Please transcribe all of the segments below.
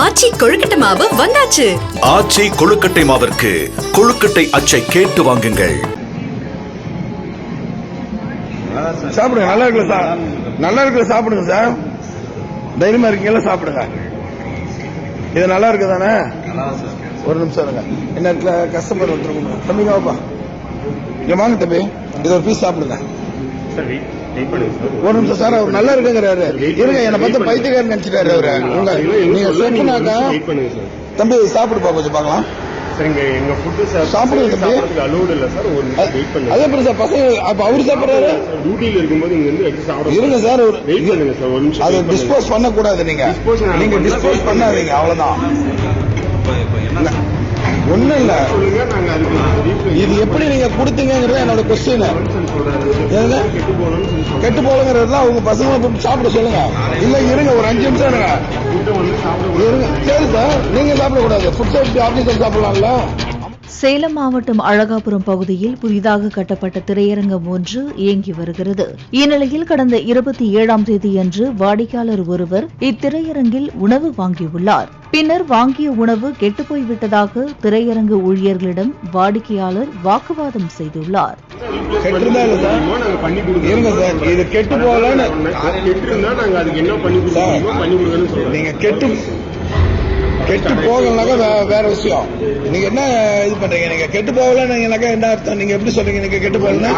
ஆச்சி கொழுக்கட்டை மாவு வந்தாச்சு. ஆச்சி கொழுக்கட்டை மாவிற்கு கொழுக்கட்டை அச்சை கேட்டு வாங்குங்கள். சாப்பிடுங்க, நல்லா இருக்குல்ல சார், நல்லா இருக்குல்ல, சாப்பிடுங்க சார், தைரியமா இருக்கீங்களா, சாப்பிடுங்க. இது நல்லா இருக்கு தானே? ஒரு நிமிஷம் இருங்க, என்ன இருக்குல்ல, கஸ்டமர் வந்துருங்க. தம்பி வாப்பா, இங்க வாங்க தம்பி, இது ஒரு பீஸ் சாப்பிடுங்க. ஒரு நிமிஷம் சார், அவர் நல்லா இருக்குங்கிறாரு. இருங்க, என்ன பார்த்து பைத்தியக்காரன் நினைச்சிட்டாரு அவரு. நீங்க சொன்னாக்கா தம்பி சாப்பிடுப்பா, கொஞ்சம் பார்க்கலாம். சாப்பிடுங்க தம்பி. அதே எப்படி சார் பசங்க அப்ப அவரு சாப்பிடுறாரு? இருங்க சார், அதை டிஸ்போஸ் பண்ண கூடாது. நீங்க டிஸ்போஸ் பண்ணாதீங்க, அவ்வளவுதான். ஒண்ணும் இல்ல, இது எப்படி நீங்க கொடுத்தீங்கிறது என்னோட கொஸ்டின். கெட்டு போலங்கிறதுல அவங்க பசங்களை சாப்பிட சொல்லுங்க. இல்ல இருங்க, ஒரு 5 நிமிஷம் இருங்க. சரி சார், நீங்க சாப்பிடக்கூடாது, ஃபுட் சேஃப்டி ஆபீசர் சாப்பிடலாம்ல. சேலம் மாவட்டம் அழகாபுரம் பகுதியில் புதிதாக கட்டப்பட்ட திரையரங்கம் ஒன்று இயங்கி வருகிறது. இந்நிலையில் கடந்த 27ஆம் தேதியன்று வாடிக்கையாளர் ஒருவர் இத்திரையரங்கில் உணவு வாங்கியுள்ளார். பின்னர் வாங்கிய உணவு கெட்டுப்போய்விட்டதாக திரையரங்கு ஊழியர்களிடம் வாடிக்கையாளர் வாக்குவாதம் செய்துள்ளார். கெட்டு போகலனாக்கா வேற விஷயம். நீங்க என்ன இது பண்றீங்க? நீங்க கெட்டு போகலன்னாக்கா என்ன அர்த்தம்? நீங்க எப்படி சொல்றீங்க நீங்க கெட்டு போகலன்னா?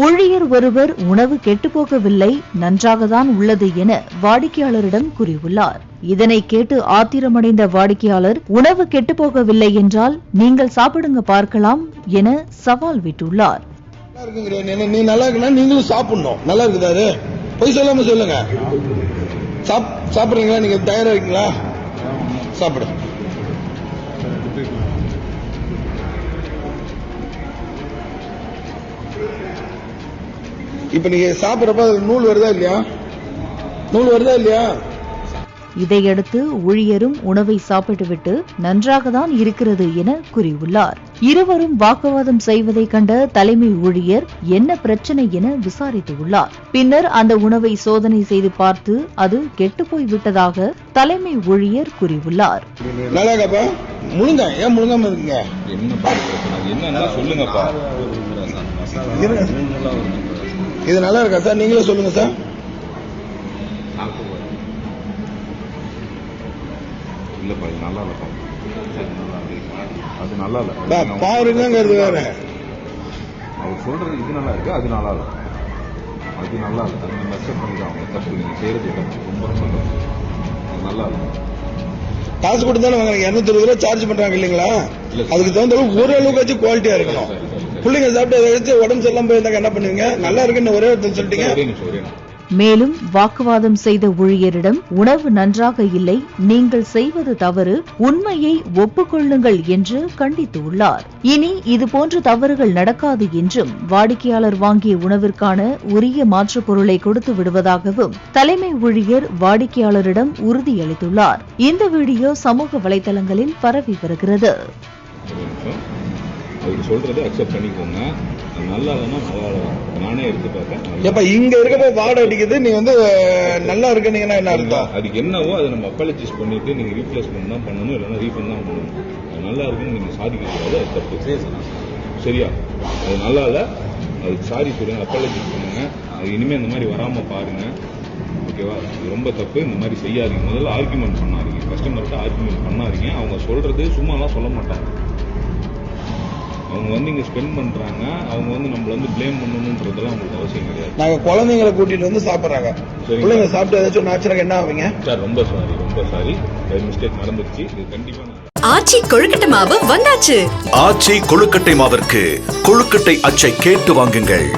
ஊழியர் ஒருவர் உணவு கெட்டுப்போகவில்லை, நன்றாகத்தான் உள்ளது என வாடிக்கையாளரிடம் கூறியுள்ளார். இதனை கேட்டு ஆத்திரமடைந்த வாடிக்கையாளர், உணவு கெட்டுப்போகவில்லை என்றால் நீங்கள் சாப்பிடுங்க பார்க்கலாம் என சவால் விட்டுள்ளார். நீ நல்லா இருக்குன்னா நீங்களும் சாப்பிடணும். நல்லா இருக்குதா? பொய் சொல்லாம சொல்லுங்க. சாப்பிடுறீங்களா? நீங்க தயாரா இருக்கீங்களா? சாப்பிடு. இப்ப நீங்க சாப்பிடறப்ப நூல் வருதா இல்லையா? நூல் வருதா இல்லையா? இதையடுத்து ஊழியரும் உணவை சாப்பிட்டுவிட்டு நன்றாகத்தான் இருக்கிறது என கூறியுள்ளார். இருவரும் வாக்குவாதம் செய்வதை கண்ட தலைமை ஊழியர் என்ன பிரச்சனை என விசாரித்துள்ளார். பின்னர் அந்த உணவை சோதனை செய்து பார்த்து அது கெட்டுப்போய் விட்டதாக தலைமை ஊழியர் கூறியுள்ளார். முழுங்க, ஏன் முழுங்காம இருக்கீங்க? இது நல்லா இருக்கா சார்? நீங்களே சொல்லுங்க சார். பாருங்கிறது வேற. அவர் சொல்றது இது நல்லா இருக்கு, அது நல்லா இருக்கு, அது நல்லா இருக்கு. அது மெஷர் பண்ணிதான் தப்பு, நீங்க செய்யறது தப்பு, ரொம்ப ரொம்ப நல்லா இருக்கு. காசு கொடுத்தாலும் வாங்க, 220 ரூபாய் சார்ஜ் பண்றாங்க இல்லைங்களா? அதுக்கு தகுந்த ஓரளவுக்கு குவாலிட்டியா இருக்கணும். பிள்ளைங்க சாப்பிட்டு உடம்பு சரியில்லாம போயிருந்தாங்க என்ன பண்ணுவீங்க? நல்லா இருக்குன்னு ஒரே ஒருத்தர் சொல்லிட்டீங்க. மேலும் வாக்குவாதம் செய்த ஊழியரிடம், உணவு நன்றாக இல்லை, நீங்கள் செய்வது தவறு, உண்மையை ஒப்புக்கொள்ளுங்கள் என்று கண்டித்துள்ளார். இனி இதுபோன்ற தவறுகள் நடக்காது என்றும் வாடிக்கையாளர் வாங்கிய உணவிற்கான உரிய மாற்றுப் பொருளை கொடுத்து விடுவதாகவும் தலைமை ஊழியர் வாடிக்கையாளரிடம் உறுதியளித்துள்ளார். இந்த வீடியோ சமூக வலைதளங்களில் பரவி வருகிறது. அவர் சொல்றதை அக்செப்ட் பண்ணிக்கோங்க. நல்லா இல்லைன்னா நானே எடுத்து பார்த்தேன். எப்ப இங்க இருக்கப்ப வாடை அடிக்குது, நீ நல்லா இருக்குன்னீங்கன்னா என்ன அர்த்தம்? அதுக்கு என்னவோ அதை நம்ம அப்பாலஜைஸ் பண்ணிட்டு நீங்க ரீப்ளேஸ்மெண்ட் தான் பண்ணணும், இல்லைன்னா ரீஃபண்ட் தான் பண்ணணும். அது நல்லா இருக்குன்னு நீங்க சாதிக்க கூடாது, அது தப்பு. சரியா? அது நல்லா இல்ல, அதுக்கு சாரி சொல்லுங்க, அப்பாலஜைஸ் பண்ணுங்க. அது இனிமே இந்த மாதிரி வராம பாருங்க. ஓகேவா? இது ரொம்ப தப்பு, இந்த மாதிரி செய்யாதீங்க. முதல்ல ஆர்குமெண்ட் பண்ணாதீங்க, கஸ்டமர்கிட்ட ஆர்குமெண்ட் பண்ணாதீங்க. அவங்க சொல்றது சும்மாலாம் சொல்ல மாட்டாங்க. அவங்க இங்க ஸ்பெண்ட் பண்றாங்க, அவங்க நம்மள ப்ளேம் பண்ணணும்ன்றதெல்லாம் உங்களுக்கு அவசியம் கிடையாது. நாங்க குழந்தைங்களை கூட்டிட்டு சாப்பிடுறாங்க, பிள்ளைங்க சாப்பிட்டு ஏதாச்சும் ஆச்சுனாக்க என்ன ஆவீங்க சார்? ரொம்ப சாரி, ரொம்ப சாரி, மிஸ்டேக் நடந்துருச்சு. இது கண்டிப்பா ஆச்சி கொழுக்கட்டை மாவு வந்தாச்சு. ஆச்சி கொழுக்கட்டை மாவிற்கு கொழுக்கட்டை அச்சை கேட்டு வாங்குங்கள்.